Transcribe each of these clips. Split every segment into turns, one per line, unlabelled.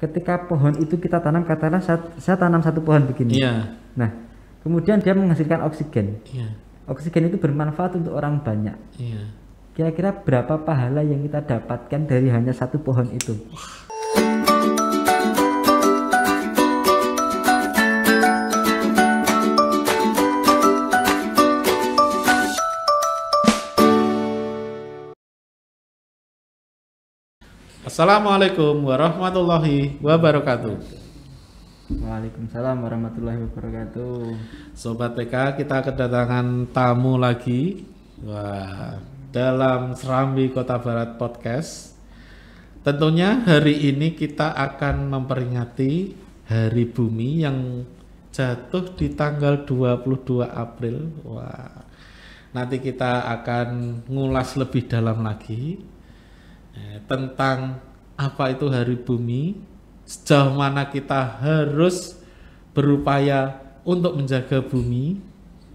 ketika pohon itu kita tanam, katakanlah saya tanam satu pohon begini.
Iya.
Nah, kemudian dia menghasilkan oksigen.
Iya.
Oksigen itu bermanfaat untuk orang banyak.
Iya.
Kira-kira berapa pahala yang kita dapatkan dari hanya satu pohon itu?
Assalamualaikum warahmatullahi wabarakatuh.
Waalaikumsalam warahmatullahi wabarakatuh.
Sobat PK, kita kedatangan tamu lagi. Wah, dalam Serambi Kota Barat Podcast. Tentunya hari ini kita akan memperingati Hari Bumi yang jatuh di tanggal 22 April. Wah, nanti kita akan ngulas lebih dalam lagi tentang apa itu Hari Bumi, sejauh mana kita harus berupaya untuk menjaga bumi,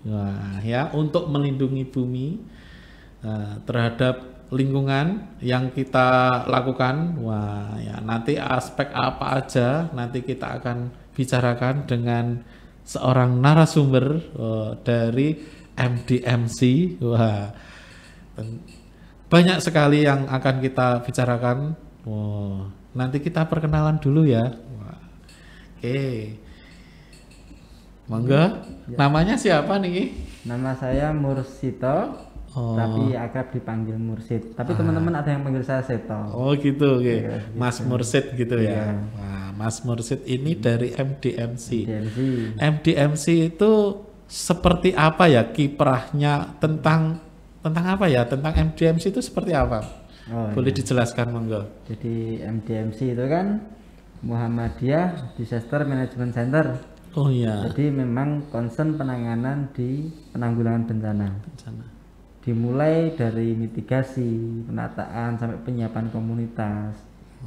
nah, ya, untuk melindungi bumi terhadap lingkungan yang kita lakukan. Wah, ya, nanti aspek apa aja nanti kita akan bicarakan dengan seorang narasumber dari MDMC. Wah, banyak sekali yang akan kita bicarakan. Wow, nanti kita perkenalan dulu ya. Wah. Oke. Monggo. Ya. Namanya siapa nih?
Nama saya Mursito, tapi akrab dipanggil Mursid. Tapi teman-teman ada yang panggil saya Seto.
Oh gitu, oke.
Ya, gitu.
Mas Mursid gitu ya.
Ya.
Nah, Mas Mursid ini dari MDMC.
MDMC.
MDMC itu seperti apa ya kiprahnya, tentang apa ya? Tentang MDMC itu seperti apa? Boleh dijelaskan monggo.
Jadi MDMC itu kan Muhammadiyah Disaster Management Center.
Oh iya.
Jadi memang concern penanganan di penanggulangan bencana. Dimulai dari mitigasi, penataan sampai penyiapan komunitas,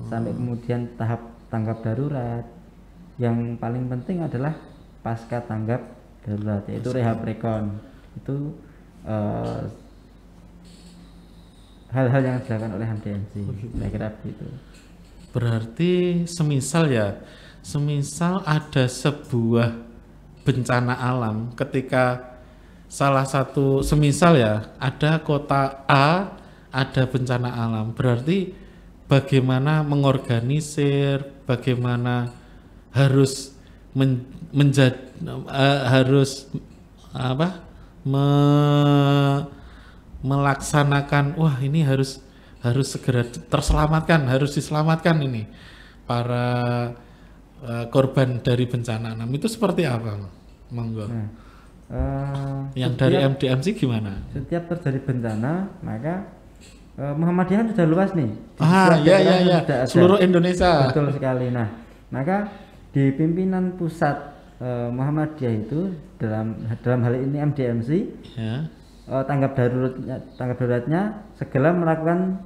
sampai kemudian tahap tanggap darurat. Yang paling penting adalah pasca tanggap darurat, yaitu rehab rekon. Itu hal-hal yang dilakukan oleh MDMC. Saya kira begitu.
Berarti semisal ada sebuah bencana alam, ketika salah satu, semisal ya, ada kota A ada bencana alam, berarti bagaimana mengorganisir, bagaimana harus melaksanakan, wah ini harus segera harus diselamatkan ini para korban dari bencana alam. Itu seperti apa, monggo? Yang dari MDMC gimana?
Setiap terjadi bencana, maka Muhammadiyah sudah luas nih.
Iya. Seluruh Indonesia.
Betul sekali. Nah, maka di pimpinan pusat Muhammadiyah itu dalam hal ini MDMC, ya. Tanggap daruratnya segera melakukan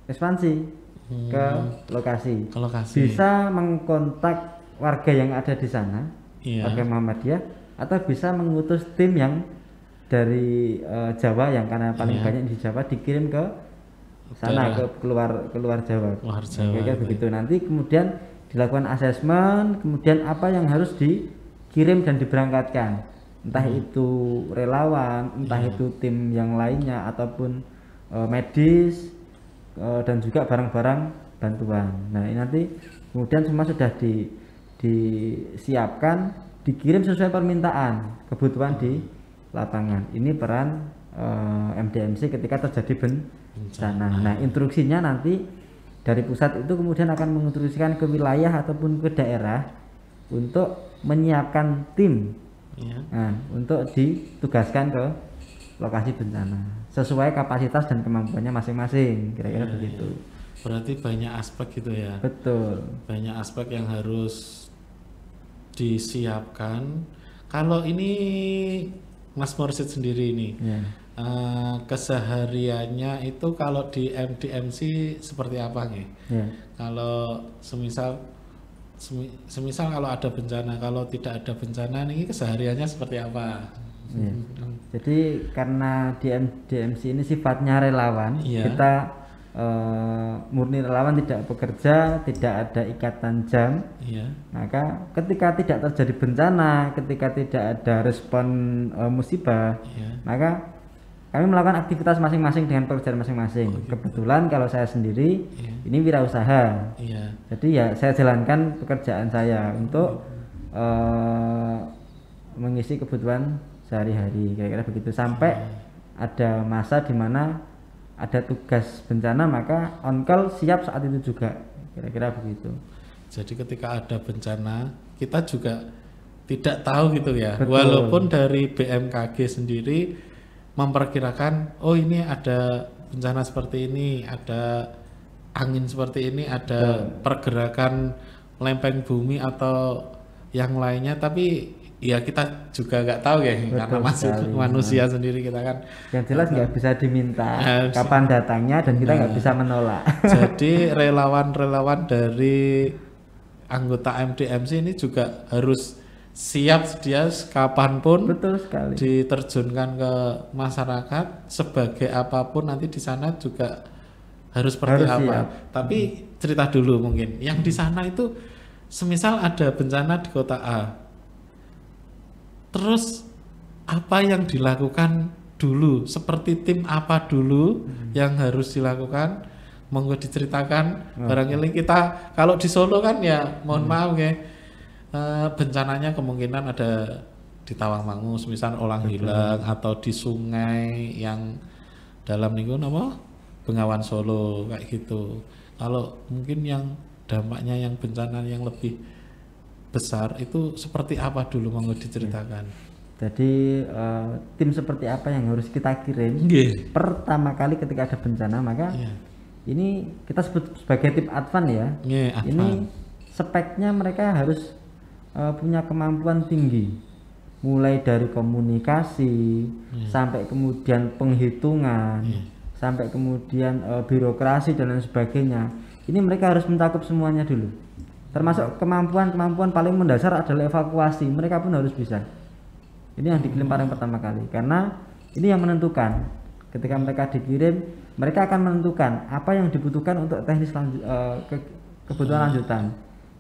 ekspansi ke lokasi. Bisa mengkontak warga yang ada di sana, warga Muhammadiyah, atau bisa mengutus tim yang dari Jawa, yang karena paling banyak di Jawa, dikirim ke sana, ke keluar Jawa. Kayak begitu. Nanti kemudian dilakukan asesmen, kemudian apa yang harus dikirim dan diberangkatkan. Entah itu relawan, entah itu tim yang lainnya, ataupun medis, dan juga barang-barang bantuan. Nah, ini nanti kemudian semua sudah disiapkan, dikirim sesuai permintaan kebutuhan di lapangan. Ini peran MDMC ketika terjadi bencana. Nah, instruksinya nanti dari pusat itu kemudian akan menginstruksikan ke wilayah ataupun ke daerah untuk menyiapkan tim. Nah, untuk ditugaskan ke lokasi bencana sesuai kapasitas dan kemampuannya masing-masing, kira-kira begitu.
Berarti banyak aspek gitu ya.
Betul.
Banyak aspek yang harus disiapkan. Kalau ini Mas Mursid sendiri ini, kesehariannya itu kalau di MDMC seperti apa nih? Kalau semisal kalau ada bencana, kalau tidak ada bencana ini kesehariannya seperti apa?
Jadi karena di DMC ini sifatnya relawan, kita murni relawan, tidak bekerja, tidak ada ikatan jam, maka ketika tidak terjadi bencana, ketika tidak ada respon musibah, maka kami melakukan aktivitas masing-masing dengan pekerjaan masing-masing. Kebetulan kalau saya sendiri ini wirausaha, jadi ya saya jalankan pekerjaan saya untuk mengisi kebutuhan sehari-hari, kira-kira begitu, sampai ada masa di mana ada tugas bencana maka on call siap saat itu juga, kira-kira begitu.
Jadi ketika ada bencana kita juga tidak tahu gitu ya. Betul. Walaupun dari BMKG sendiri memperkirakan oh ini ada bencana seperti ini, ada angin seperti ini, ada pergerakan lempeng bumi atau yang lainnya, tapi ya kita juga nggak tahu ya. Betul, karena masih manusia sendiri kita kan.
Yang jelas nggak bisa diminta kapan datangnya dan kita nggak bisa menolak.
Jadi relawan-relawan dari anggota MDMC ini juga harus siap sedia kapanpun.
Betul sekali.
Diterjunkan ke masyarakat sebagai apapun nanti di sana juga harus seperti apa. Siap. Tapi cerita dulu mungkin yang di sana itu semisal ada bencana di kota A. Terus apa yang dilakukan dulu? Seperti tim apa dulu yang harus dilakukan? Monggo diceritakan. Barangkali kita kalau di Solo kan ya mohon maaf ya, bencananya kemungkinan ada di Tawangmangu, misal Olang Hilang, atau di sungai yang dalam lingkungan apa? Bengawan Solo kayak gitu. Kalau mungkin yang dampaknya yang bencana yang lebih besar itu seperti apa dulu, monggo diceritakan.
Jadi tim seperti apa yang harus kita kirim pertama kali ketika ada bencana, maka ini kita sebut sebagai tim advan ya. Ini speknya mereka harus punya kemampuan tinggi, mulai dari komunikasi sampai kemudian penghitungan, sampai kemudian birokrasi dan lain sebagainya. Ini mereka harus mencakup semuanya dulu. Termasuk kemampuan paling mendasar adalah evakuasi, mereka pun harus bisa. Ini yang dikirim paling pertama kali, karena ini yang menentukan. Ketika mereka dikirim, mereka akan menentukan apa yang dibutuhkan untuk teknis kebutuhan lanjutan.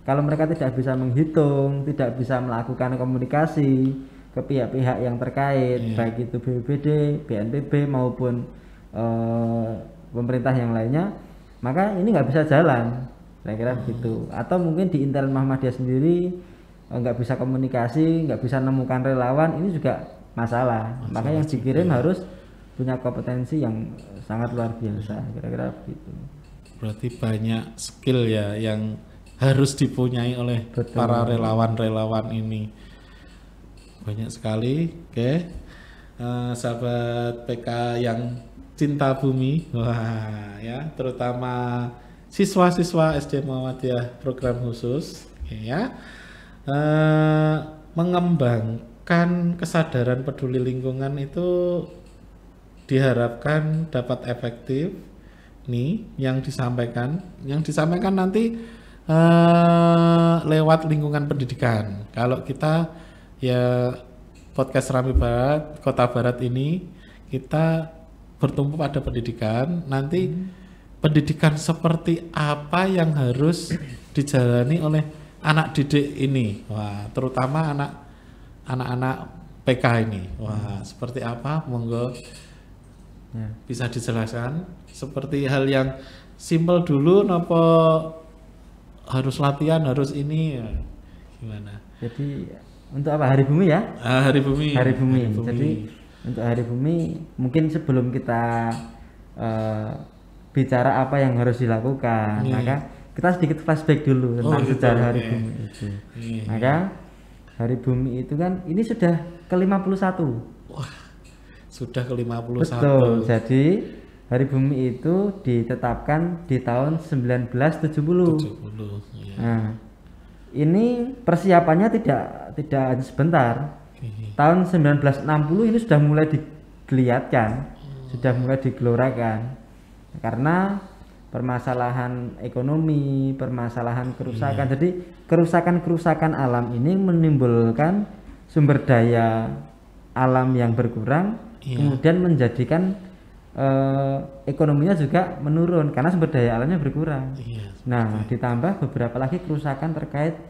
Kalau mereka tidak bisa menghitung, tidak bisa melakukan komunikasi ke pihak-pihak yang terkait, baik itu BPBD, BNPB maupun pemerintah yang lainnya, maka ini nggak bisa jalan. Saya kira begitu. Atau mungkin di internal Muhammadiyah sendiri nggak bisa komunikasi, nggak bisa menemukan relawan, ini juga masalah. Maka yang dikirim harus punya kompetensi yang sangat luar biasa, kira-kira begitu.
Berarti banyak skill ya yang harus dipunyai oleh para relawan-relawan ini. Banyak sekali. Oke. Sahabat PK yang cinta bumi, wah ya, terutama siswa-siswa SD Muhammadiyah program khusus ya, mengembangkan kesadaran peduli lingkungan itu diharapkan dapat efektif nih yang disampaikan nanti lewat lingkungan pendidikan. Kalau kita ya podcast Rambi Barat Kota Barat ini kita bertumpu pada pendidikan, nanti pendidikan seperti apa yang harus dijalani oleh anak didik ini, wah terutama anak-anak PK ini, wah seperti apa, monggo bisa dijelaskan. Seperti hal yang simpel dulu, nopo harus latihan, harus ini, ya. Gimana?
Jadi untuk apa, hari bumi ya?
Hari bumi.
Jadi untuk hari bumi mungkin sebelum kita bicara apa yang harus dilakukan, maka kita sedikit flashback dulu tentang sejarah hari bumi itu. Maka hari bumi itu kan ini sudah ke-51. Wah,
sudah ke-51.
Betul. Jadi hari bumi itu ditetapkan di tahun 1970. Nah, ini persiapannya tidak hanya sebentar. Tahun 1960 ini sudah mulai digeliatkan, sudah mulai digelorakan. Karena permasalahan ekonomi, permasalahan kerusakan. Jadi kerusakan alam ini menimbulkan sumber daya alam yang berkurang, kemudian menjadikan ekonominya juga menurun karena sumber daya alamnya berkurang. Nah, ditambah beberapa lagi kerusakan terkait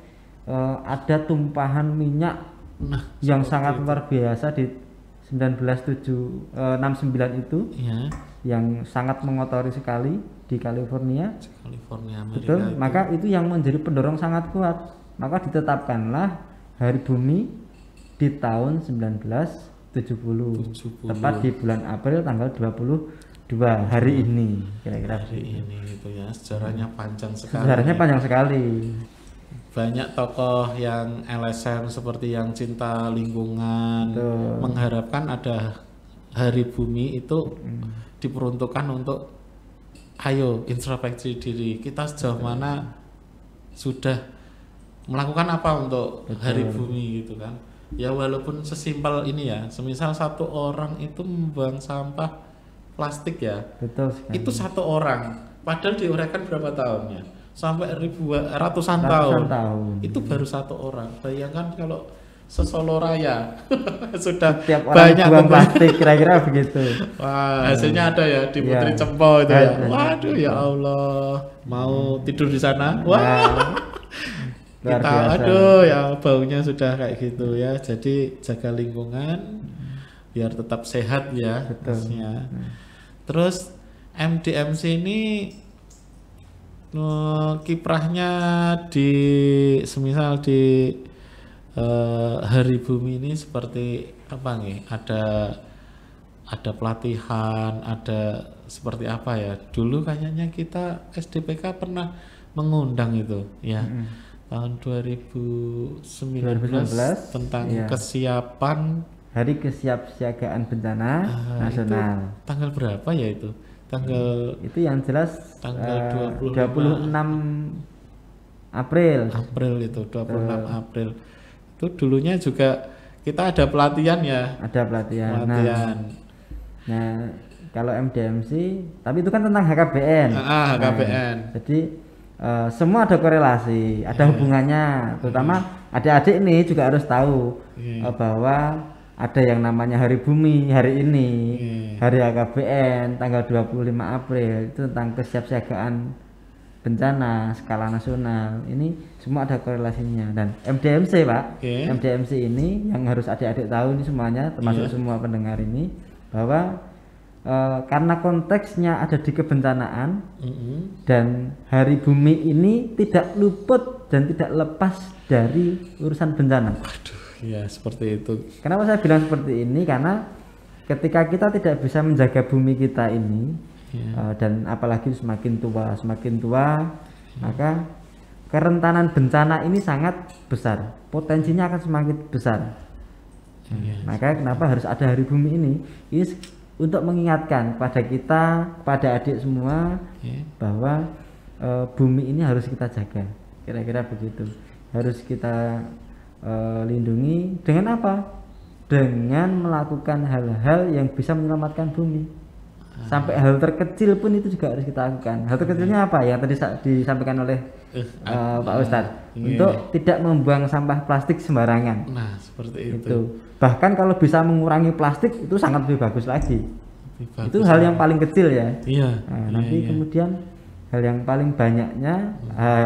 ada tumpahan minyak yang sangat luar biasa di 1969 itu, yang sangat mengotori sekali di California, Amerika. Betul, itu. Maka itu yang menjadi pendorong sangat kuat. Maka ditetapkanlah Hari Bumi di tahun 1970. Tepat di bulan April tanggal 22 hari ini, kira-kira
ini gitu ya. Sejarahnya panjang sekali.
Sejarahnya panjang sekali.
Banyak tokoh yang LSM seperti yang cinta lingkungan mengharapkan ada Hari Bumi itu diperuntukkan untuk ayo introspeksi diri kita sejauh mana sudah melakukan apa untuk Hari Bumi gitu kan. Ya walaupun sesimpel ini ya, semisal satu orang itu membuang sampah plastik ya, itu satu orang, padahal diuraikan berapa tahunnya? Sampai ratusan tahun. Itu baru satu orang. Bayangkan kalau se-Solo Raya sudah
setiap
banyak
buang plastik, kira-kira begitu.
Wah, hasilnya ada ya di Putri Cempo itu ya. Waduh ya Allah, mau tidur di sana. Wah. Kita aduh ya baunya sudah kayak gitu ya. Jadi jaga lingkungan biar tetap sehat ya. Harusnya. Terus MDMC ini kiprahnya di semisal di Hari Bumi ini seperti apa nih? Ada pelatihan, ada seperti apa ya? Dulu kayaknya kita SDPK pernah mengundang itu ya. Tahun 2019 tentang kesiapan
Hari Kesiapsiagaan Bencana Nasional.
Tanggal berapa ya itu? Tanggal
itu yang jelas
tanggal 26
April
itu 26 April itu dulunya juga kita ada pelatihan ya,
ada pelatihan. Nah kalau MDMC tapi itu kan tentang HKBN.
HKBN.
Jadi semua ada korelasi, ada hubungannya, terutama adik-adik ini juga harus tahu bahwa ada yang namanya Hari Bumi hari ini, Hari HKBN tanggal 25 April itu tentang kesiapsiagaan bencana skala nasional. Ini semua ada korelasinya. Dan MDMC Pak, MDMC ini yang harus adik-adik tahu ini semuanya, termasuk semua pendengar ini, bahwa karena konteksnya ada di kebencanaan dan Hari Bumi ini tidak luput dan tidak lepas dari urusan bencana.
Ya seperti itu. Kenapa
saya bilang seperti ini? Karena ketika kita tidak bisa menjaga bumi kita ini, dan apalagi semakin tua, maka kerentanan bencana ini sangat besar. Potensinya akan semakin besar. Maka kenapa harus ada Hari Bumi ini? Ini untuk mengingatkan kepada kita, kepada adik semua, bahwa bumi ini harus kita jaga. Kira-kira begitu. Harus kita lindungi dengan apa? Dengan melakukan hal-hal yang bisa menyelamatkan bumi. Sampai hal terkecil pun itu juga harus kita lakukan. Hal terkecilnya apa? Yang tadi disampaikan oleh Pak Ustadz, untuk tidak membuang sampah plastik sembarangan.
Nah, seperti itu.
Bahkan kalau bisa mengurangi plastik itu sangat lebih bagus lagi. Itu hal yang paling kecil ya. Nanti kemudian hal yang paling banyaknya,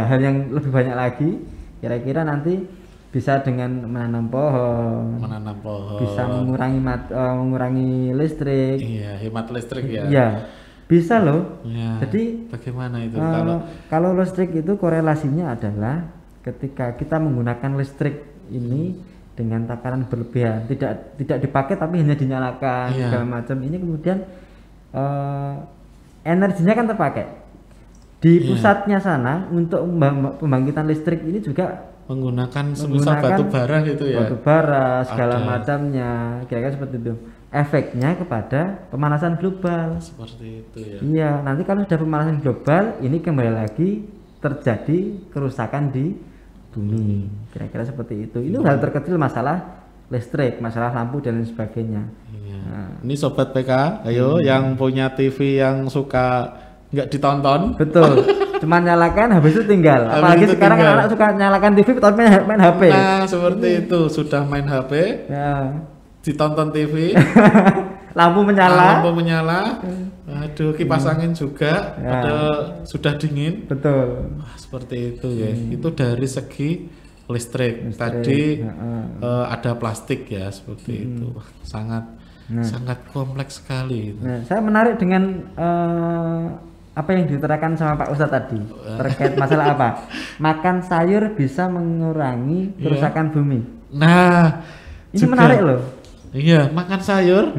hal yang lebih banyak lagi, kira-kira nanti bisa dengan menanam pohon, bisa mengurangi listrik,
hemat listrik ya.
Iya, bisa loh. Jadi
bagaimana itu?
Kalau listrik itu korelasinya adalah ketika kita menggunakan listrik ini dengan takaran berlebihan, tidak dipakai tapi hanya dinyalakan segala macam, ini kemudian energinya kan terpakai di pusatnya sana. Untuk pembangkitan listrik ini juga
menggunakan batu bara gitu ya,
batu bara segala macamnya, kira-kira seperti itu. Efeknya kepada pemanasan global
seperti itu ya.
Iya, nanti kalau sudah pemanasan global ini kembali lagi terjadi kerusakan di bumi, kira-kira seperti itu. Ini hal terkecil, masalah listrik, masalah lampu dan lain sebagainya.
Ini sobat PK, ayo yang punya TV yang suka nggak ditonton,
betul, cuma nyalakan habis itu tinggal. Apalagi sekarang anak-anak suka nyalakan TV tapi main HP.
Nah seperti itu, sudah main HP, ditonton TV,
lampu menyala.
Aduh, kipas angin juga sudah dingin.
Betul.
Wah, seperti itu ya. Itu dari segi listrik. Tadi ada plastik ya, seperti itu. Sangat kompleks sekali.
Nah, saya menarik dengan apa yang diterangkan sama Pak Ustadz tadi terkait masalah apa? Makan sayur bisa mengurangi kerusakan bumi.
Nah,
ini juga menarik loh.
Iya, makan sayur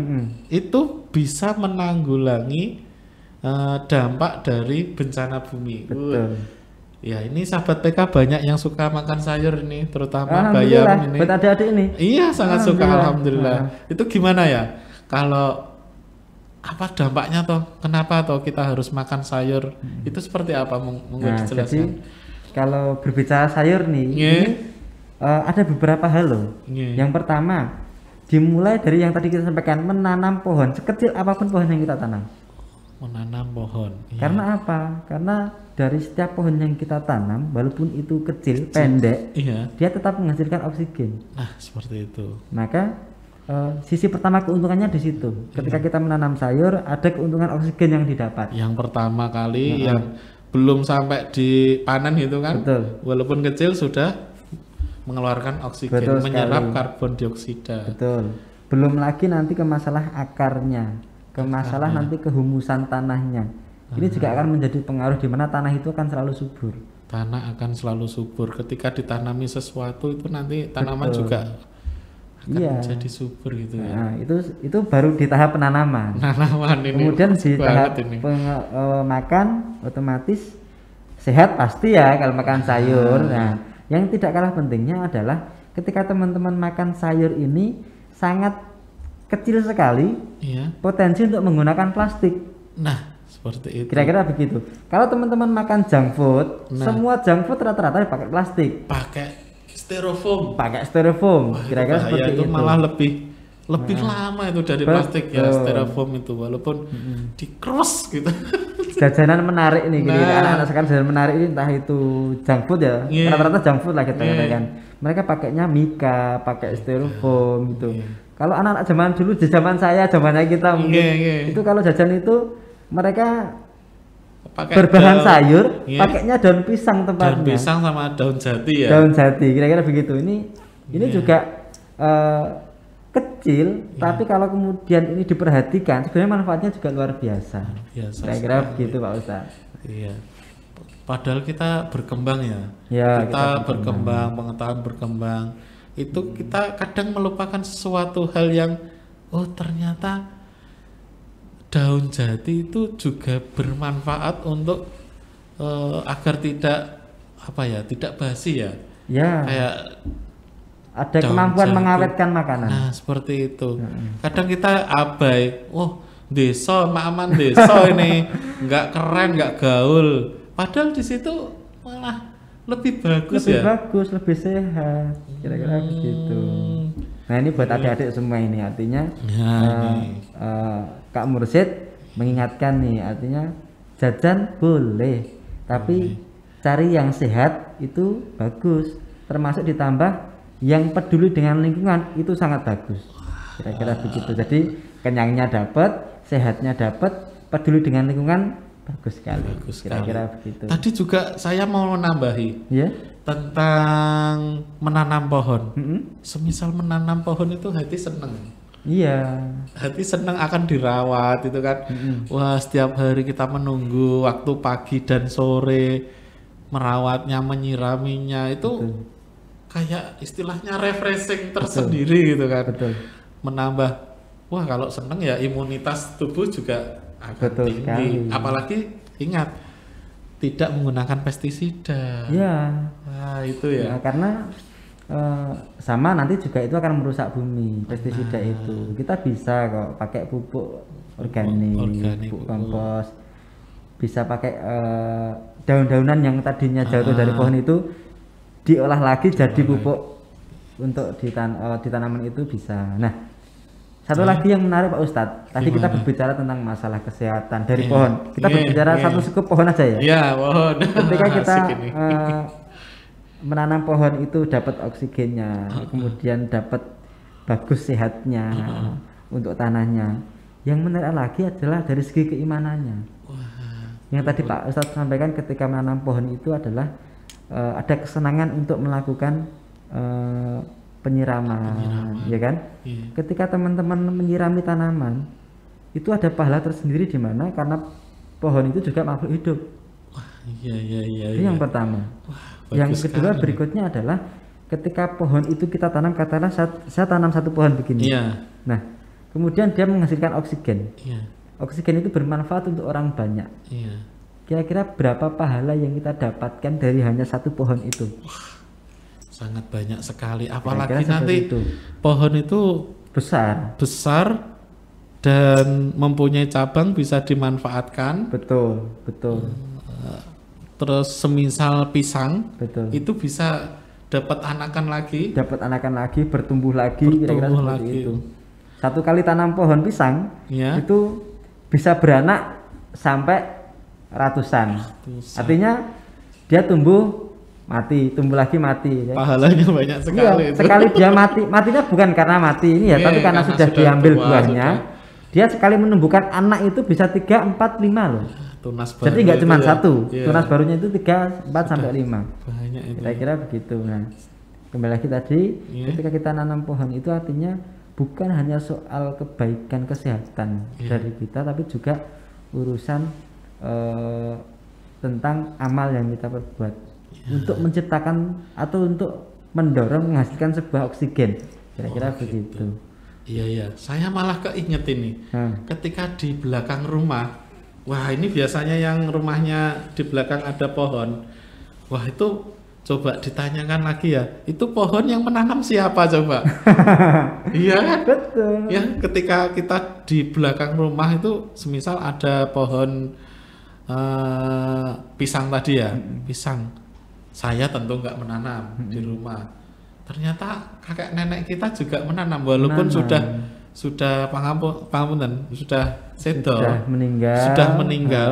itu bisa menanggulangi dampak dari bencana bumi.
Betul.
Ya, ini sahabat PK banyak yang suka makan sayur ini, terutama bayam ini.
Buat adik-adik ini.
Iya, sangat suka, alhamdulillah. Itu gimana ya? Kalau apa dampaknya toh? Kenapa toh kita harus makan sayur? Itu seperti apa? Mungkin dijelaskan.
Jadi kalau berbicara sayur nih, ini ada beberapa hal loh. Yang pertama, dimulai dari yang tadi kita sampaikan, menanam pohon sekecil apapun pohon yang kita tanam.
Menanam pohon.
Karena apa? Karena dari setiap pohon yang kita tanam, walaupun itu kecil, pendek, dia tetap menghasilkan oksigen.
Nah, seperti itu.
Maka sisi pertama keuntungannya di situ. Ketika kita menanam sayur, ada keuntungan oksigen yang didapat.
Yang pertama kali yang belum sampai dipanen itu kan, walaupun kecil sudah mengeluarkan oksigen, menyerap karbon dioksida.
Betul. Belum lagi nanti ke masalah akarnya, ke masalah nanti kehumusan tanahnya. Ini juga akan menjadi pengaruh di mana tanah itu akan selalu subur.
Tanah akan selalu subur. Ketika ditanami sesuatu itu nanti tanaman juga menjadi subur gitu ya.
Nah, itu baru di tahap penanaman.
Ini
kemudian di tahap makan otomatis sehat pasti ya kalau makan sayur. Nah, yang tidak kalah pentingnya adalah ketika teman-teman makan sayur ini sangat kecil sekali potensi untuk menggunakan plastik.
Nah, seperti itu.
Kira-kira begitu. Kalau teman-teman makan junk food, semua junk food rata-rata pakai plastik. Pakai styrofoam. Kira-kira seperti itu.
Malah lebih lama itu dari plastik ya, styrofoam itu, walaupun di cross gitu.
Jajanan menarik nih, anak-anak sekarang jajanan menarik ini, entah itu junk food ya, rata-rata junk food lah kita katakan. Mereka pakainya mika, pakai styrofoam gitu. Kalau anak-anak zaman dulu, di zaman saya, zamannya kita mungkin itu kalau jajan itu mereka berbahan sayur, pakainya daun pisang tempatnya.
Daun pisang sama daun jati ya.
Daun jati, kira-kira begitu. Ini juga kecil, tapi kalau kemudian ini diperhatikan, sebenarnya manfaatnya juga luar biasa. Kira-kira begitu Pak Ustadz.
Iya. Padahal kita berkembang ya. Kita berkembang, pengetahuan berkembang. Itu kita kadang melupakan sesuatu hal yang ternyata daun jati itu juga bermanfaat untuk agar tidak basi ya. Kayak
ada kemampuan mengawetkan makanan.
Nah, seperti itu. Kadang kita abai, desa, Mak desa ini nggak keren, nggak gaul. Padahal di situ malah lebih bagus,
lebih sehat. Kira-kira begitu. Nah, ini buat adik-adik semua ini, artinya Kak Mursyid mengingatkan nih, artinya jajan boleh, tapi cari yang sehat itu bagus, termasuk ditambah yang peduli dengan lingkungan itu sangat bagus. Kira-kira begitu. Jadi kenyangnya dapat, sehatnya dapat, peduli dengan lingkungan bagus sekali. Kira-kira begitu.
Tadi juga saya mau menambahi tentang menanam pohon. Semisal menanam pohon itu hati seneng. Hati seneng akan dirawat itu kan. Wah, setiap hari kita menunggu waktu pagi dan sore merawatnya, menyiraminya itu kayak istilahnya refreshing tersendiri gitu kan. Menambah, kalau seneng ya imunitas tubuh juga akan tinggi. Sekali. Apalagi ingat tidak menggunakan pestisida. Itu ya.
Karena sama nanti juga itu akan merusak bumi. Pestisida itu kita bisa kok pakai pupuk organik, pupuk kompos, bisa pakai daun-daunan yang tadinya jatuh dari pohon itu diolah lagi jadi pupuk untuk ditanaman itu bisa. Nah, satu lagi yang menarik Pak Ustadz, tadi kita berbicara tentang masalah kesehatan dari pohon. Kita berbicara satu sekup pohon aja ya.
Pohon.
Ketika kita menanam pohon itu dapat oksigennya, kemudian dapat bagus sehatnya untuk tanahnya. Yang menarik lagi adalah dari segi keimanannya. Yang tadi Pak Ustadz sampaikan ketika menanam pohon itu adalah ada kesenangan untuk melakukan penyiraman, ya kan? Ketika teman-teman menyirami tanaman, itu ada pahala tersendiri di mana karena pohon itu juga makhluk hidup. Itu yang pertama. Yang kedua berikutnya adalah ketika pohon itu kita tanam, katakanlah saya tanam satu pohon begini. Nah, kemudian dia menghasilkan oksigen. Oksigen itu bermanfaat untuk orang banyak. Kira-kira berapa pahala yang kita dapatkan dari hanya satu pohon itu?
Sangat banyak sekali. Apalagi nanti pohon itu besar dan mempunyai cabang bisa dimanfaatkan.
Betul.
Terus semisal pisang, itu bisa dapat anakan lagi, bertumbuh lagi, kira-kira seperti itu. Satu kali tanam pohon pisang, itu bisa beranak sampai ratusan. Artinya dia tumbuh lagi mati. Pahalanya banyak sekali.
Sekali dia matinya bukan karena mati ini ya, tapi karena sudah diambil buahnya. Dia sekali menumbuhkan anak itu bisa 3, 4, 5 loh. Jadi nggak cuma satu, tunas barunya itu 3, 4 sampai 5.
Banyak itu.
Kira-kira begitu. Nah, kembali lagi tadi, ketika kita nanam pohon itu artinya bukan hanya soal kebaikan kesehatan dari kita, tapi juga urusan tentang amal yang kita perbuat untuk menciptakan atau untuk mendorong menghasilkan sebuah oksigen. Kira-kira begitu.
Iya. Saya malah keinget ini. Ketika di belakang rumah. Wah, ini biasanya yang rumahnya di belakang ada pohon. Wah, itu coba ditanyakan lagi ya. Itu pohon yang menanam siapa coba? Iya kan?
Betul.
Ya, ketika kita di belakang rumah itu semisal ada pohon pisang tadi ya. Pisang. Saya tentu nggak menanam di rumah. Ternyata kakek nenek kita juga menanam walaupun sudah pangapunten, sudah sedo, sudah meninggal,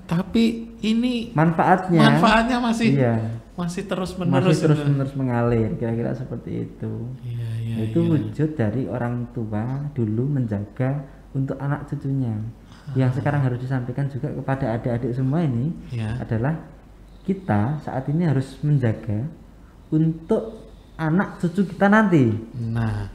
tapi ini manfaatnya masih terus menerus
mengalir, kira-kira seperti itu. Itu wujud dari orang tua dulu menjaga untuk anak cucunya. Yang sekarang harus disampaikan juga kepada adik-adik semua ini adalah kita saat ini harus menjaga untuk anak cucu kita nanti. Nah,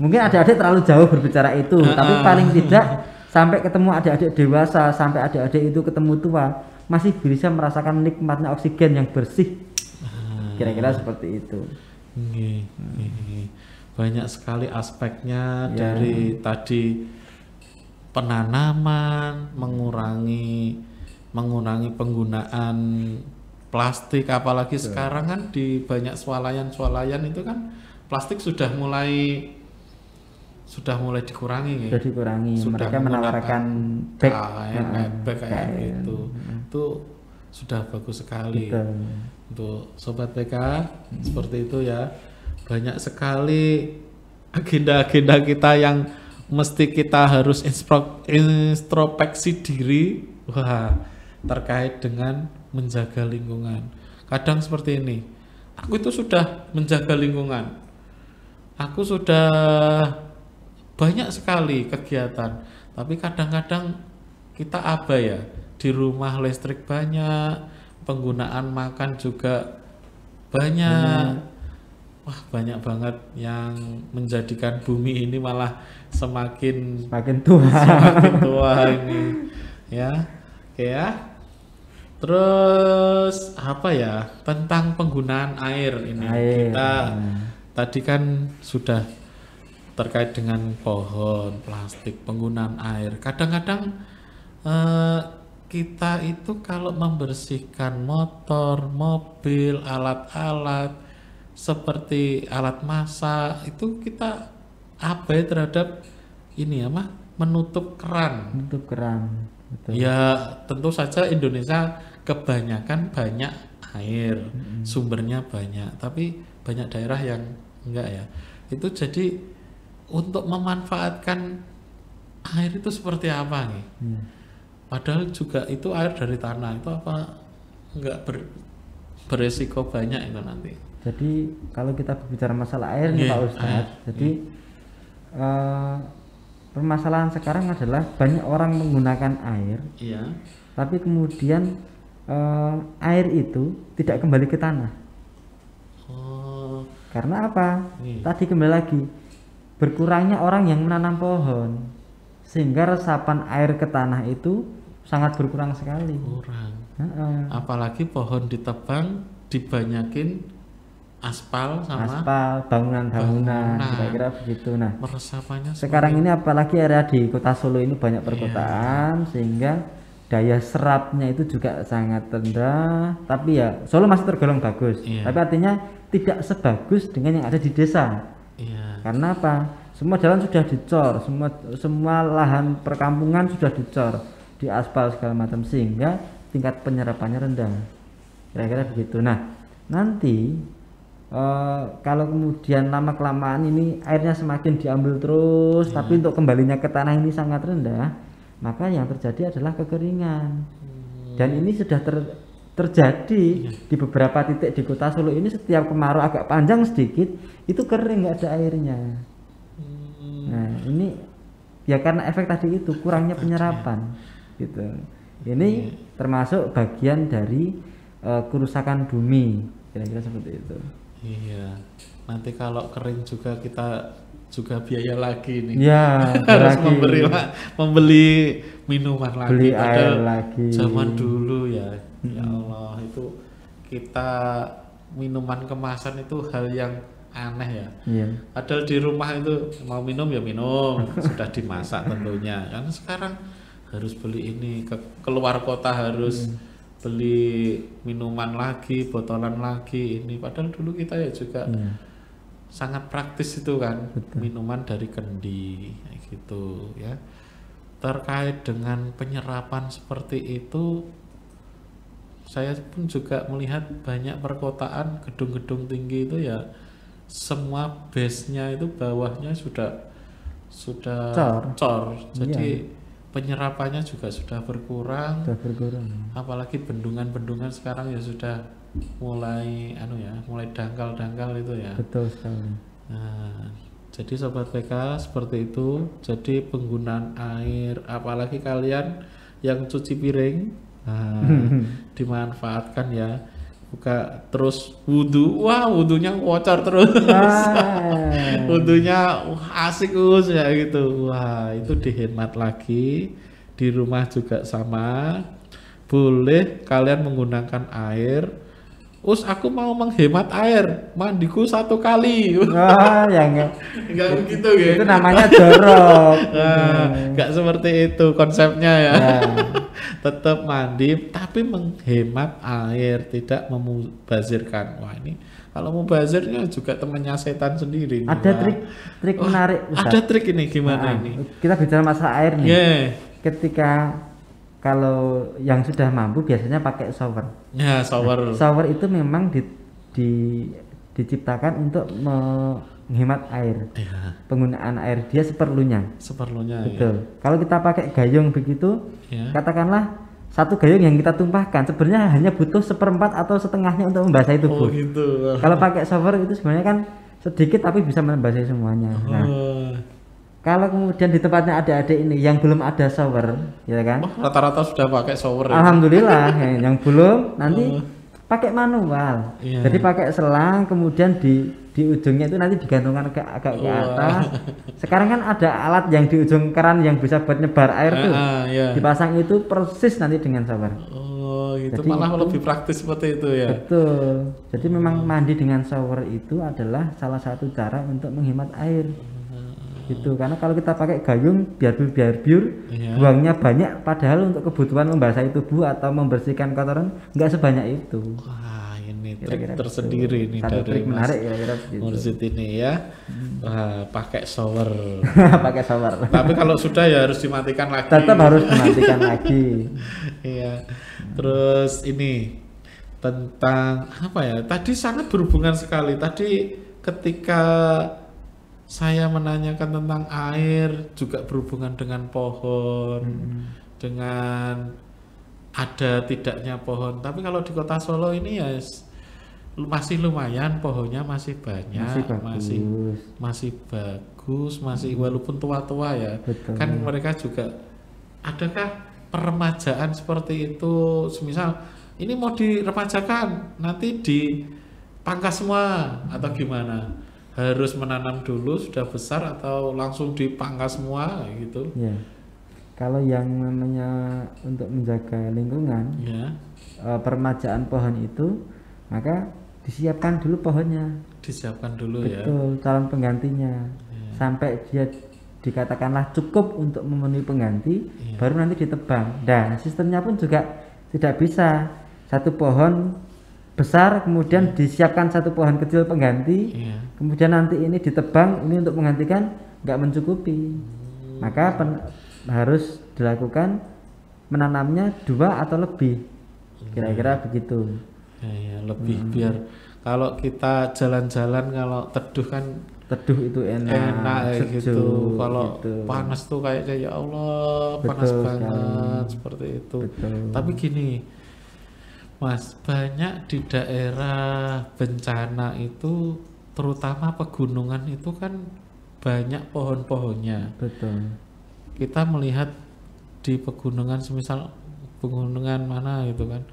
mungkin adik-adik terlalu jauh berbicara itu, tapi paling tidak sampai ketemu adik-adik dewasa, sampai adik-adik itu ketemu tua, masih bisa merasakan nikmatnya oksigen yang bersih. Kira-kira seperti itu.
Banyak sekali aspeknya dari tadi penanaman, mengurangi penggunaan plastik, apalagi sekarang kan di banyak swalayan itu kan plastik sudah mulai dikurangi.
Mereka menawarkan bag
kayak gitu. Itu sudah bagus sekali. Untuk sobat PK seperti itu ya. Banyak sekali agenda-agenda kita yang mesti kita harus introspeksi diri. Terkait dengan menjaga lingkungan. Kadang seperti ini, aku itu sudah menjaga lingkungan, aku sudah banyak sekali kegiatan, tapi kadang-kadang kita abai ya, di rumah listrik banyak, penggunaan makan juga banyak. Wah, banyak banget yang menjadikan bumi ini malah semakin tua ini ya. Terus apa ya, tentang penggunaan air ini kita tadi kan sudah terkait dengan pohon, plastik, penggunaan air. Kadang-kadang kita itu kalau membersihkan motor, mobil, alat-alat seperti alat masak itu kita abai terhadap ini menutup keran. Betul. Ya tentu saja Indonesia kebanyakan banyak air, sumbernya banyak, tapi banyak daerah yang enggak ya. Itu jadi untuk memanfaatkan air itu seperti apa nih? Padahal juga itu air dari tanah, itu apa enggak beresiko banyak itu nanti.
Jadi kalau kita berbicara masalah air nih Pak Ustadz, jadi permasalahan sekarang adalah banyak orang menggunakan air,
Iya.
tapi kemudian air itu tidak kembali ke tanah.
Oh,
Karena apa?
Iya.
Tadi kembali lagi, berkurangnya orang yang menanam pohon, sehingga resapan air ke tanah itu sangat berkurang sekali.
kurang.
Heeh.
Apalagi pohon ditebang, dibanyakin aspal sama
Aspal, bangunan-bangunan,
bangunan.
kira-kira begitu. Nah,
meresapannya
sekarang
semakin-
ini apalagi area di kota Solo ini banyak perkotaan, sehingga daya serapnya itu juga sangat rendah. Tapi ya Solo masih tergolong bagus,
Iya.
tapi artinya tidak sebagus dengan yang ada di desa.
Iya.
Karena apa? Semua jalan sudah dicor, semua lahan perkampungan sudah dicor, diaspal segala macam, sehingga tingkat penyerapannya rendah. Kira-kira begitu. Nah, nanti kalau kemudian lama kelamaan ini airnya semakin diambil terus, tapi untuk kembalinya ke tanah ini sangat rendah, maka yang terjadi adalah kekeringan. Dan ini sudah terjadi di beberapa titik di kota Solo ini. Setiap kemarau agak panjang sedikit itu kering, nggak ada airnya. Nah, ini ya karena efek tadi itu, kurangnya penyerapan gitu. Ini termasuk bagian dari kerusakan bumi, kira-kira seperti itu.
Iya. Nanti kalau kering juga kita juga biaya lagi nih.
Ya,
Harus
lagi
membeli minuman lagi.
beli
Padahal
air lagi.
zaman dulu ya, ya Allah, itu kita minuman kemasan itu hal yang aneh ya.
Iya.
Padahal di rumah itu mau minum ya minum, sudah dimasak tentunya. Karena sekarang harus beli ini, keluar kota harus beli minuman lagi, botolan lagi ini. Padahal dulu kita ya juga sangat praktis itu kan.
Betul.
Minuman dari kendi kayak gitu ya. Terkait dengan penyerapan seperti itu, saya pun juga melihat banyak perkotaan gedung-gedung tinggi itu ya semua base-nya itu bawahnya sudah cor. Jadi penyerapannya juga sudah berkurang. Apalagi bendungan-bendungan sekarang ya sudah mulai mulai dangkal-dangkal itu ya.
Betul sekali.
Nah, jadi sobat PK seperti itu. Jadi penggunaan air, apalagi kalian yang cuci piring, dimanfaatkan ya. Buka terus wudhu, wah wudhunya bocor terus. Wudhunya asik ya gitu. Wah, itu dihemat lagi. Di rumah juga sama. Boleh kalian menggunakan air. Aku mau menghemat air, mandiku 1 kali.
Ya enggak
begitu ya.
Itu namanya jorok.
Enggak seperti itu konsepnya ya. Tetap mandi tapi menghemat air, tidak memubazirkan. Wah, ini kalau mubazirnya juga temannya setan sendiri.
Ada trik menarik, Ustaz.
Ada trik ini gimana ini?
Kita bicara masalah air nih. Ketika kalau yang sudah mampu biasanya pakai shower.
Ya, shower.
Shower itu memang diciptakan untuk menghemat air. Penggunaan air dia seperlunya. Betul.
Ya.
Kalau kita pakai gayung begitu, katakanlah 1 gayung yang kita tumpahkan sebenarnya hanya butuh 1/4 atau setengahnya untuk membasahi tubuh.
Gitu.
Kalau pakai shower itu sebenarnya kan sedikit tapi bisa membasahi semuanya. Nah, kalau kemudian di tempatnya adik-adik ini yang belum ada shower, ya kan?
Rata-rata sudah pakai shower.
Alhamdulillah. Yang belum nanti pakai manual. Jadi pakai selang, kemudian di ujungnya itu nanti digantungkan agak ke atas. Sekarang kan ada alat yang di ujung keran yang bisa buat nyebar air tuh. Dipasang itu persis nanti dengan shower.
Itu jadi malah lebih praktis seperti itu ya.
Betul. Jadi memang mandi dengan shower itu adalah salah satu cara untuk menghemat air. Gitu, karena kalau kita pakai gayung biar buangnya banyak, padahal untuk kebutuhan membasahi tubuh atau membersihkan kotoran nggak sebanyak itu.
Wah, ini trik tersendiri nih dari
trik menarik kira-kira
Mursyid ini ya. Wah, pakai shower.
Pakai shower.
Tapi kalau sudah ya harus dimatikan lagi.
Tetap harus dimatikan lagi.
Iya. Terus ini tentang apa ya? Tadi sangat berhubungan sekali. Tadi ketika saya menanyakan tentang air juga berhubungan dengan pohon, dengan ada tidaknya pohon. Tapi kalau di kota Solo ini ya masih lumayan, pohonnya masih banyak, masih bagus, masih walaupun tua-tua ya.
Betul.
Kan mereka juga, adakah peremajaan seperti itu, semisal ini mau diremajakan nanti dipangkas semua atau gimana? Harus menanam dulu sudah besar atau langsung dipangkas semua gitu?
Ya. Kalau yang namanya untuk menjaga lingkungan,
ya.
Peremajaan pohon itu, maka disiapkan dulu pohonnya.
Disiapkan dulu.
Betul, ya. Betul, calon penggantinya. Ya. Sampai dia dikatakanlah cukup untuk memenuhi pengganti, ya. Baru nanti ditebang. Dan sistemnya pun juga tidak bisa satu pohon besar kemudian disiapkan satu pohon kecil pengganti, kemudian nanti ini ditebang, ini untuk menggantikan, nggak mencukupi. Maka harus dilakukan menanamnya 2 atau lebih, kira-kira begitu.
Ya, lebih biar kalau kita jalan-jalan, kalau teduh kan,
teduh itu enak
gitu. Kalau gitu. Panas tuh kayaknya ya Allah, betul, panas banget seperti itu. Betul. Tapi gini Mas, banyak di daerah bencana itu, terutama pegunungan itu kan banyak pohon-pohonnya.
Betul.
Kita melihat di pegunungan, semisal pegunungan mana gitu kan,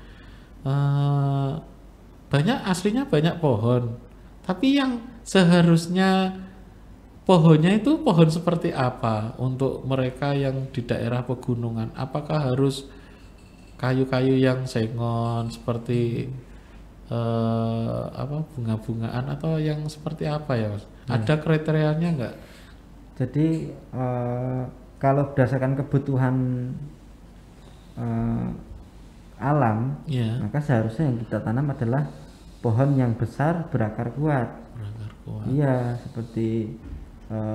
banyak, aslinya banyak pohon, tapi yang seharusnya pohonnya itu pohon seperti apa untuk mereka yang di daerah pegunungan? Apakah harus kayu-kayu yang sengon seperti bunga-bungaan atau yang seperti apa ya Mas? Ada kriterianya enggak?
Jadi kalau berdasarkan kebutuhan alam, maka seharusnya yang kita tanam adalah pohon yang besar berakar kuat. Iya, seperti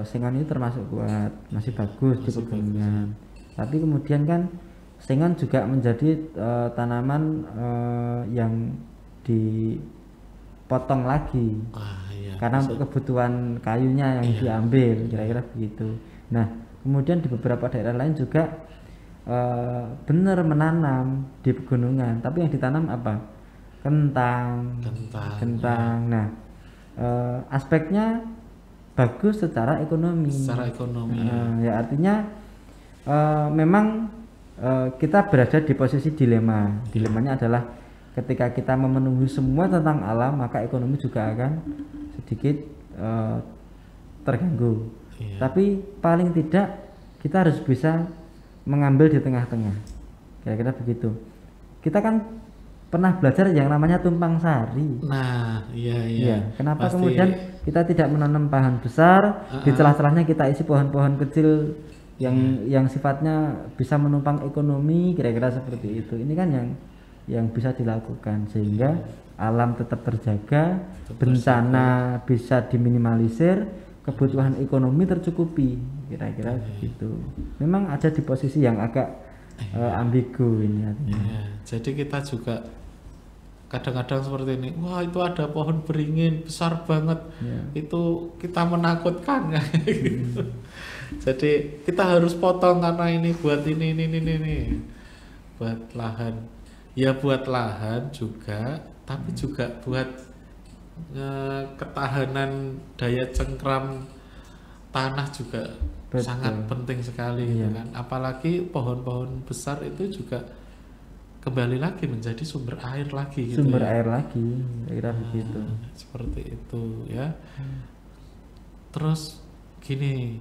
sengon itu termasuk kuat, masih bagus di pegunungan. Tapi kemudian kan sengon juga menjadi tanaman yang dipotong lagi, karena untuk kebutuhan kayunya yang diambil, kira-kira begitu. Nah, kemudian di beberapa daerah lain juga benar menanam di pegunungan, tapi yang ditanam apa? Kentang. Nah, aspeknya bagus secara ekonomi. Ya, artinya memang kita berada di posisi dilema. Dilemanya adalah ketika kita memenuhi semua tentang alam, maka ekonomi juga akan sedikit terganggu. Tapi paling tidak kita harus bisa mengambil di tengah-tengah, kira-kira begitu. Kita kan pernah belajar yang namanya tumpang sari.
Nah, iya.
Kenapa pasti. Kemudian kita tidak menanam bahan besar, di celah-celahnya kita isi pohon-pohon kecil yang sifatnya bisa menumpang ekonomi, kira-kira seperti itu. Ini kan yang bisa dilakukan sehingga alam tetap terjaga, bencana bisa diminimalisir, kebutuhan ekonomi tercukupi, kira-kira begitu. Memang ada di posisi yang agak ambigu ini artinya.
Jadi kita juga kadang-kadang seperti ini, wah itu ada pohon beringin besar banget, itu kita menakutkan gitu. Jadi kita harus potong karena ini buat ini buat lahan, ya buat lahan juga, tapi juga buat ketahanan daya cengkram tanah juga. Betul. Sangat penting sekali gitu kan. Apalagi pohon-pohon besar itu juga kembali lagi menjadi sumber air lagi gitu.
Sumber air lagi, kira begitu.
Seperti itu ya. Terus gini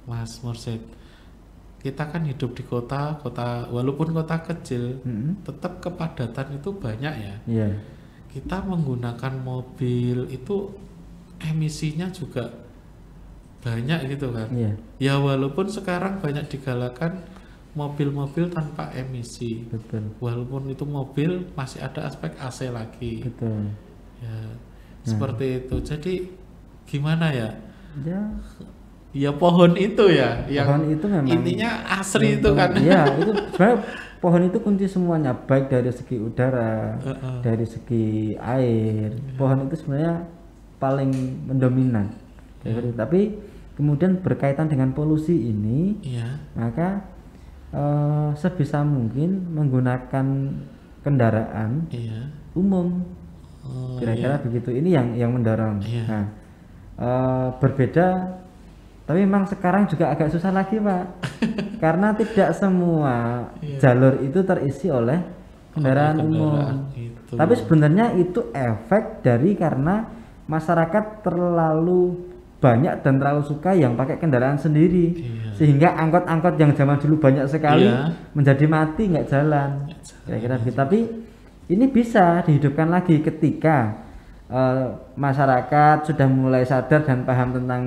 Mas Mursid, kita kan hidup di kota walaupun kota kecil, tetap kepadatan itu banyak ya. Kita menggunakan mobil itu emisinya juga banyak gitu kan. Ya walaupun sekarang banyak digalakan mobil-mobil tanpa emisi.
Betul.
Walaupun itu mobil masih ada aspek AC lagi.
Betul.
Ya, seperti itu. Jadi gimana ya? Ya pohon itu ya,
pohon itu memang
intinya asri itu kan.
Iya, itu sebenarnya pohon itu kunci semuanya, baik dari segi udara, dari segi air. Pohon itu sebenarnya paling mendominan. Tapi kemudian berkaitan dengan polusi ini, maka sebisa mungkin menggunakan kendaraan umum. Kira-kira begitu. Ini yang mendorong. Nah, berbeda, tapi memang sekarang juga agak susah lagi, Pak. Karena tidak semua jalur itu terisi oleh kendaraan umum. Tapi sebenarnya itu efek dari karena masyarakat terlalu banyak dan terlalu suka yang pakai kendaraan sendiri, sehingga angkot-angkot yang zaman dulu banyak sekali menjadi mati, nggak jalan. Kira-kira begitu. Tapi ini bisa dihidupkan lagi ketika masyarakat sudah mulai sadar dan paham tentang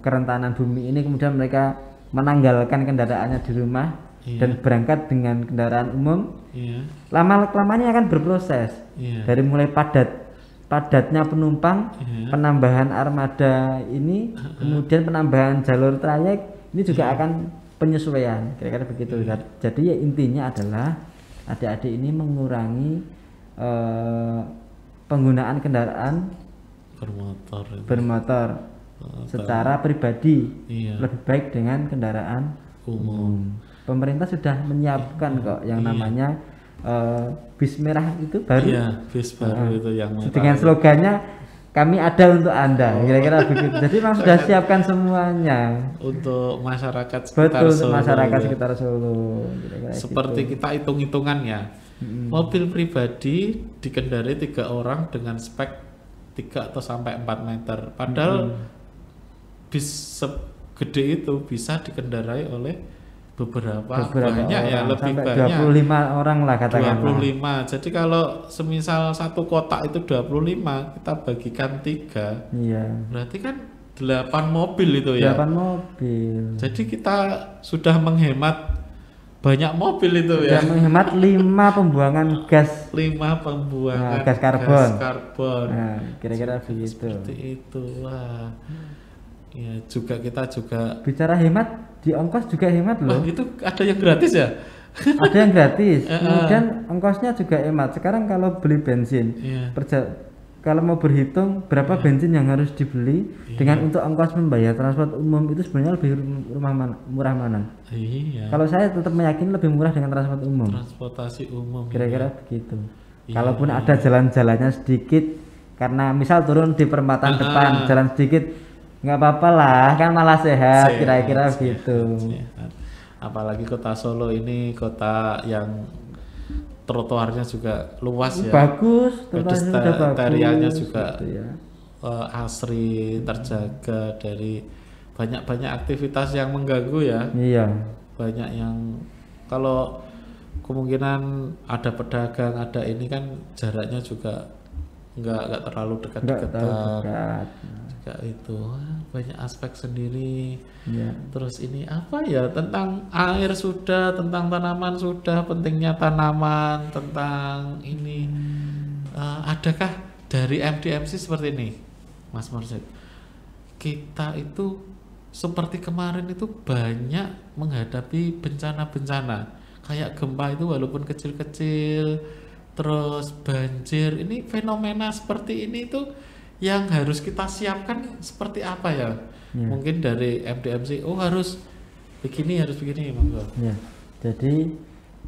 kerentanan bumi ini, kemudian mereka menanggalkan kendaraannya di rumah dan berangkat dengan kendaraan umum. Lama-kelamaan akan berproses dari mulai padatnya penumpang, penambahan armada ini, kemudian penambahan jalur trayek ini juga akan penyesuaian, kira-kira begitu. Jadi ya intinya adalah adik-adik ini mengurangi penggunaan kendaraan bermotor secara pribadi, lebih baik dengan kendaraan umum. Pemerintah sudah menyiapkan kok yang namanya bis merah itu baru.
Bis baru itu yang
dengan slogannya kami ada untuk Anda, kira-kira begitu. Jadi memang sudah siapkan semuanya
untuk masyarakat sekitar Solo.
Untuk masyarakat sekitar Solo.
Seperti gitu. Kita hitung-hitungan ya. Mobil pribadi dikendarai 3 orang dengan spek 3 atau sampai 4 meter. Padahal bis segede itu bisa dikendarai oleh beberapa banyak orang, ya, lebih banyak
25 orang lah katakan.
25. Jadi kalau semisal satu kotak itu 25, kita bagikan 3. Berarti kan 8 mobil itu
8 mobil.
Jadi kita sudah menghemat banyak mobil itu
sudah menghemat 5 pembuangan gas.
5 pembuangan
gas karbon.
Nah,
kira-kira begitu.
Seperti itu. Wah. Ya, kita juga
bicara hemat, di ongkos juga hemat loh.
Itu ada yang gratis ya?
Ada yang gratis. Kemudian ongkosnya juga hemat. Sekarang kalau beli bensin, kalau mau berhitung berapa bensin yang harus dibeli dengan untuk ongkos membayar transport umum, itu sebenarnya lebih murah mana? Kalau saya tetap meyakini lebih murah dengan transport umum.
Transportasi umum.
Kira-kira begitu. Kalaupun ada jalan-jalannya sedikit, karena misal turun di perempatan depan, jalan sedikit, nggak apa-apa lah, kan malah sehat, kira-kira gitu.
Apalagi kota Solo ini kota yang trotoarnya juga luas ya,
bagus,
pedestriannya juga gitu asri, terjaga dari banyak aktivitas yang mengganggu ya. Banyak yang kalau kemungkinan ada pedagang, ada ini kan jaraknya juga nggak terlalu dekat-dekat. Itu banyak aspek sendiri. Terus ini apa ya, tentang air sudah, tentang tanaman sudah, pentingnya tanaman, tentang ini adakah dari MDMC seperti ini, Mas Morsid? Kita itu seperti kemarin itu banyak menghadapi bencana-bencana kayak gempa itu walaupun kecil-kecil, terus banjir. Ini fenomena seperti ini itu yang harus kita siapkan seperti apa ya? Mungkin dari MDMC, harus begini monggo.
Jadi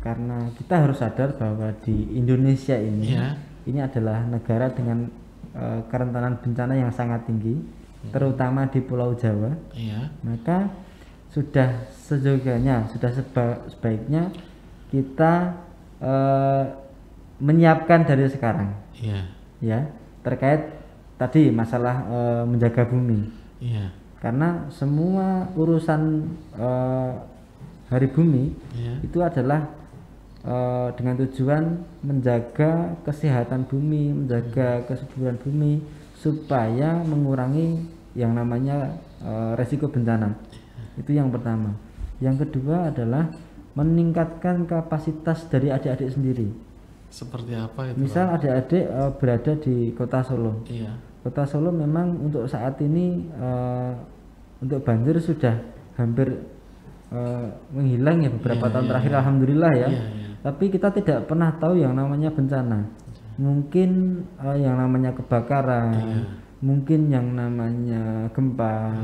karena kita harus sadar bahwa di Indonesia ini adalah negara dengan kerentanan bencana yang sangat tinggi, terutama di Pulau Jawa. Maka sudah seyogyanya, sudah sebaiknya kita menyiapkan dari sekarang. Terkait tadi masalah menjaga bumi. Karena semua urusan hari bumi itu adalah dengan tujuan menjaga kesehatan bumi, menjaga kesuburan bumi, supaya mengurangi yang namanya resiko bencana. Itu yang pertama. Yang kedua adalah meningkatkan kapasitas dari adik-adik sendiri.
Seperti apa itu?
Misal adik-adik berada di kota Solo. Kota Solo memang untuk saat ini untuk banjir sudah hampir menghilang ya beberapa tahun terakhir, alhamdulillah ya. Tapi kita tidak pernah tahu yang namanya bencana. Mungkin yang namanya kebakaran, mungkin yang namanya gempa.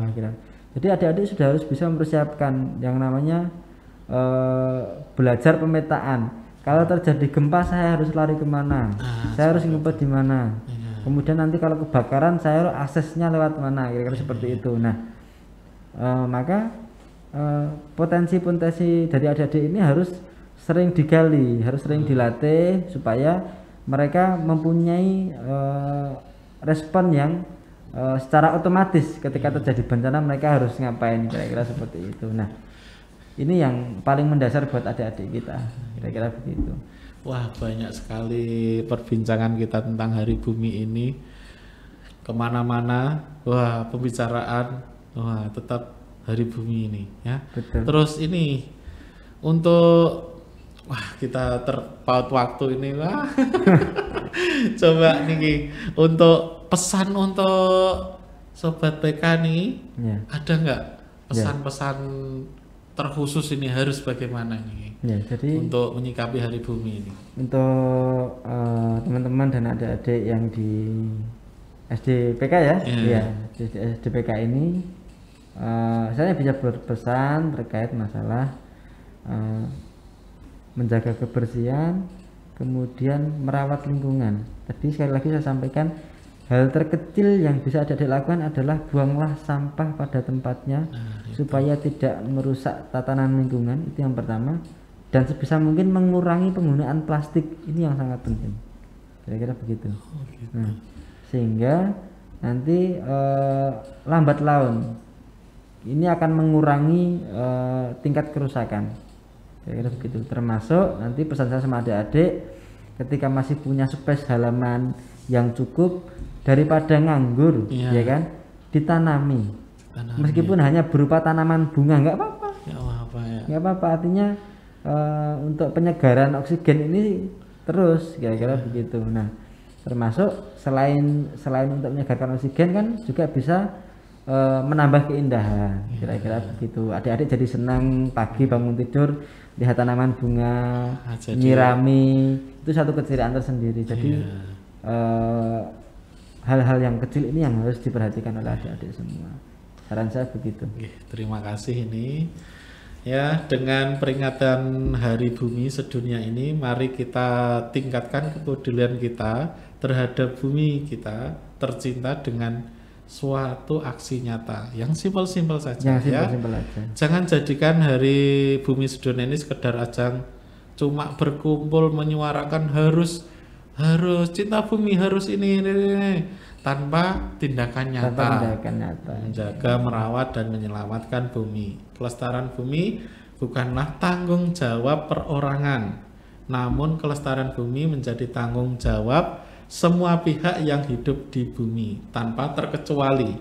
Jadi adik-adik sudah harus bisa mempersiapkan yang namanya belajar pemetaan. Kalau terjadi gempa saya harus lari kemana? Saya harus ngumpet di mana? Kemudian nanti kalau kebakaran saya aksesnya lewat mana? Kira-kira seperti itu. Nah, maka potensi-potensi dari adik-adik ini harus sering digali, harus sering dilatih supaya mereka mempunyai respon yang secara otomatis ketika terjadi bencana mereka harus ngapain, kira-kira seperti itu. Nah, ini yang paling mendasar buat adik-adik kita, kira-kira begitu.
Wah, banyak sekali perbincangan kita tentang Hari Bumi ini, kemana-mana. Wah, pembicaraan, wah tetap Hari Bumi ini ya.
Betul.
Terus ini untuk kita terpaut waktu ini lah. Coba nih untuk pesan untuk sobat PK nih, ada nggak pesan-pesan terkhusus ini harus bagaimana nih?
Jadi
untuk menyikapi Hari Bumi ini.
Untuk teman-teman dan adik-adik yang di SDPK ya, di SDPK ini saya bisa berpesan terkait masalah menjaga kebersihan, kemudian merawat lingkungan. Tadi sekali lagi saya sampaikan hal terkecil yang bisa adik-adik lakukan adalah buanglah sampah pada tempatnya supaya tidak merusak tatanan lingkungan, itu yang pertama. Dan sebisa mungkin mengurangi penggunaan plastik, ini yang sangat penting, kira-kira begitu. Nah, sehingga nanti lambat laun ini akan mengurangi tingkat kerusakan, kira-kira begitu. Termasuk nanti pesan saya sama adik-adik, ketika masih punya space halaman yang cukup, daripada nganggur, ya kan, ditanami. Meskipun hanya berupa tanaman bunga, nggak apa-apa. Nggak apa-apa, artinya untuk penyegaran oksigen ini terus, kira-kira begitu. Nah, termasuk selain untuk menyegarkan oksigen kan juga bisa menambah keindahan, kira-kira begitu. Adik-adik jadi senang pagi bangun tidur lihat tanaman bunga, nyirami, itu satu keceriaan tersendiri. Jadi hal-hal yang kecil ini yang harus diperhatikan oleh adik-adik semua. Saran saya begitu.
Terima kasih ini. Ya, dengan peringatan Hari Bumi Sedunia ini, mari kita tingkatkan kepedulian kita terhadap bumi kita tercinta dengan suatu aksi nyata yang simpel-simpel saja.
Simpel aja.
Jangan jadikan Hari Bumi Sedunia ini sekedar ajang cuma berkumpul menyuarakan harus cinta bumi, harus ini tanpa tindakan nyata. Menjaga, merawat dan menyelamatkan bumi. Kelestarian bumi bukanlah tanggung jawab perorangan, namun kelestarian bumi menjadi tanggung jawab semua pihak yang hidup di bumi tanpa terkecuali.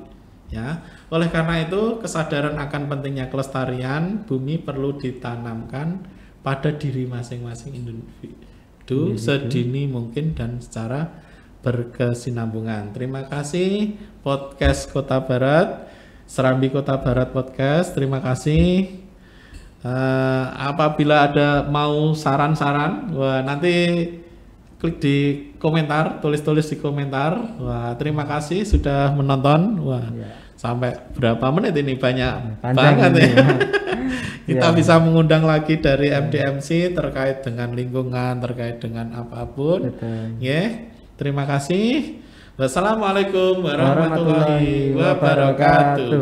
Ya, oleh karena itu kesadaran akan pentingnya kelestarian bumi perlu ditanamkan pada diri masing-masing individu sedini mungkin dan secara berkesinambungan. Terima kasih podcast Kota Barat, Serambi Kota Barat Podcast. Terima kasih. Apabila ada mau saran-saran, nanti klik di komentar, tulis di komentar. Terima kasih sudah menonton. Sampai berapa menit ini, banyak banget ya. Kita bisa mengundang lagi dari MDMC terkait dengan lingkungan, terkait dengan apapun. Terima kasih. Wassalamualaikum warahmatullahi wabarakatuh.